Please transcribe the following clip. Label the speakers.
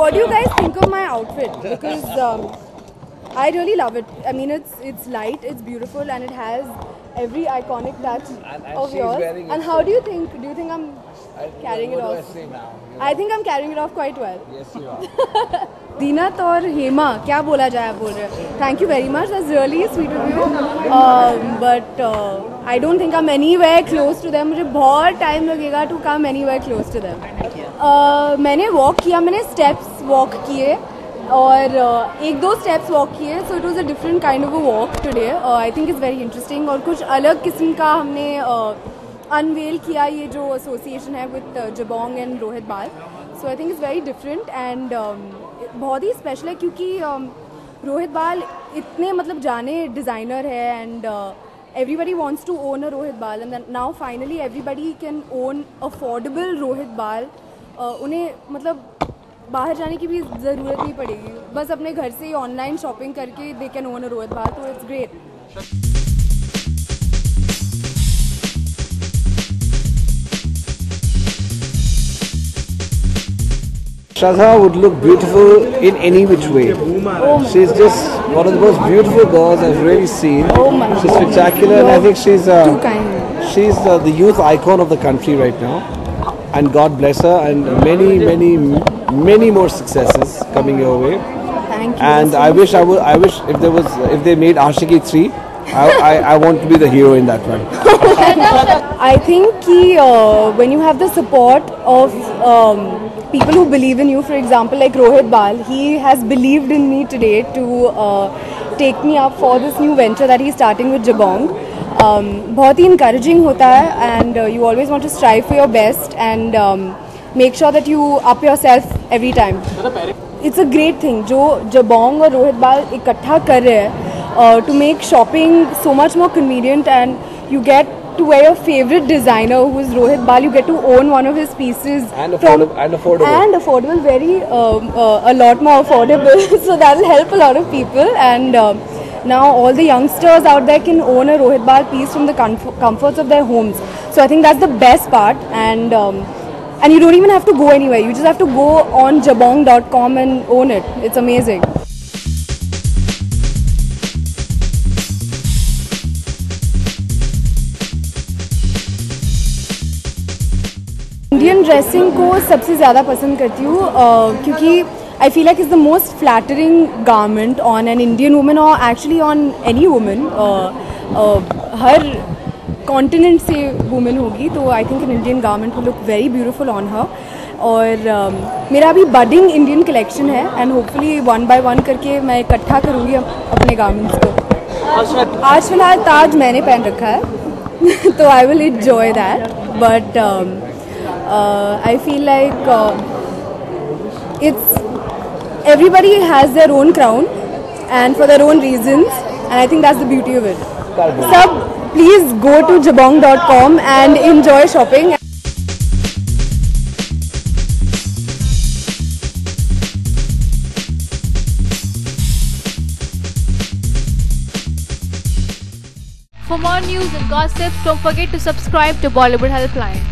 Speaker 1: what do you guys think of my outfit? Because I really love it. I mean, it's light, it's beautiful, and it has every iconic touch of yours. And how do you think? Do you think I'm carrying it off? I think I'm carrying it off quite well.
Speaker 2: Yes, you are.
Speaker 1: दीनत और हेमा क्या बोला जाए आप बोल रहे हैं. Thank you very much. That's really sweet of you. But I don't think I'm anywhere close to them. मुझे बहुत time लगेगा to come anywhere close to them. मैंने walk किया, मैंने steps walk किए और एक दो steps walk किए. So it was a different kind of a walk today. I think it's very interesting और कुछ अलग किस्म का हमने unveil किया ये जो association है with Jabong and Rohit Bal. So I think it's very different and बहुत ही स्पेशल है क्योंकि रोहित बाल इतने मतलब जाने डिज़ाइनर है and everybody wants to own a Rohit Bal and now finally everybody can own affordable Rohit Bal. उन्हें मतलब बाहर जाने की भी ज़रूरत नहीं पड़ेगी, बस अपने घर से ही ऑनलाइन शॉपिंग करके they can own a Rohit बाल. तो it's great.
Speaker 2: Shraddha would look beautiful in any which way. She's just one of the most beautiful girls I've really seen. She's spectacular, and I think she's the youth icon of the country right now. And God bless her, and many more successes coming your way.
Speaker 1: Thank you.
Speaker 2: And I wish if they made Ashiki 3, I want to be the hero in that one.
Speaker 1: I think when you have the support of people who believe in you, for example like Rohit Bal, he has believed in me today to take me up for this new venture that he's starting with Jabong. बहुत ही encouraging होता है and you always want to strive for your best and make sure that you up yourself every time. It's a great thing जो Jabong और Rohit Bal इकट्ठा कर रहे हैं to make shopping so much more convenient and you get to wear your favorite designer who is Rohit Bal. You get to own one of his pieces
Speaker 2: and affordable,
Speaker 1: very a lot more affordable. So that will help a lot of people and now all the youngsters out there can own a Rohit Bal piece from the comforts of their homes. So I think that's the best part and you don't even have to go anywhere. You just have to go on jabong.com and own it. It's amazing. Indian dressing को सबसे ज़्यादा पसंद करती हूँ क्योंकि I feel like is the most flattering garment on an Indian women और actually on any women. हर continent से वुमेन होगी तो I think an Indian garment will look very beautiful on her. और मेरा अभी बडिंग इंडियन कलेक्शन है and hopefully 1 by 1 करके मैं इकट्ठा करूँगी अपने गारमेंट्स को. आज फिलहाल ताज मैंने पहन रखा है तो I will enjoy that but I feel like everybody has their own crown and for their own reasons and I think that's the beauty of it. Sab, please go to jabong.com and enjoy shopping.
Speaker 3: For more news and gossips, don't forget to subscribe to Bollywood Helpline.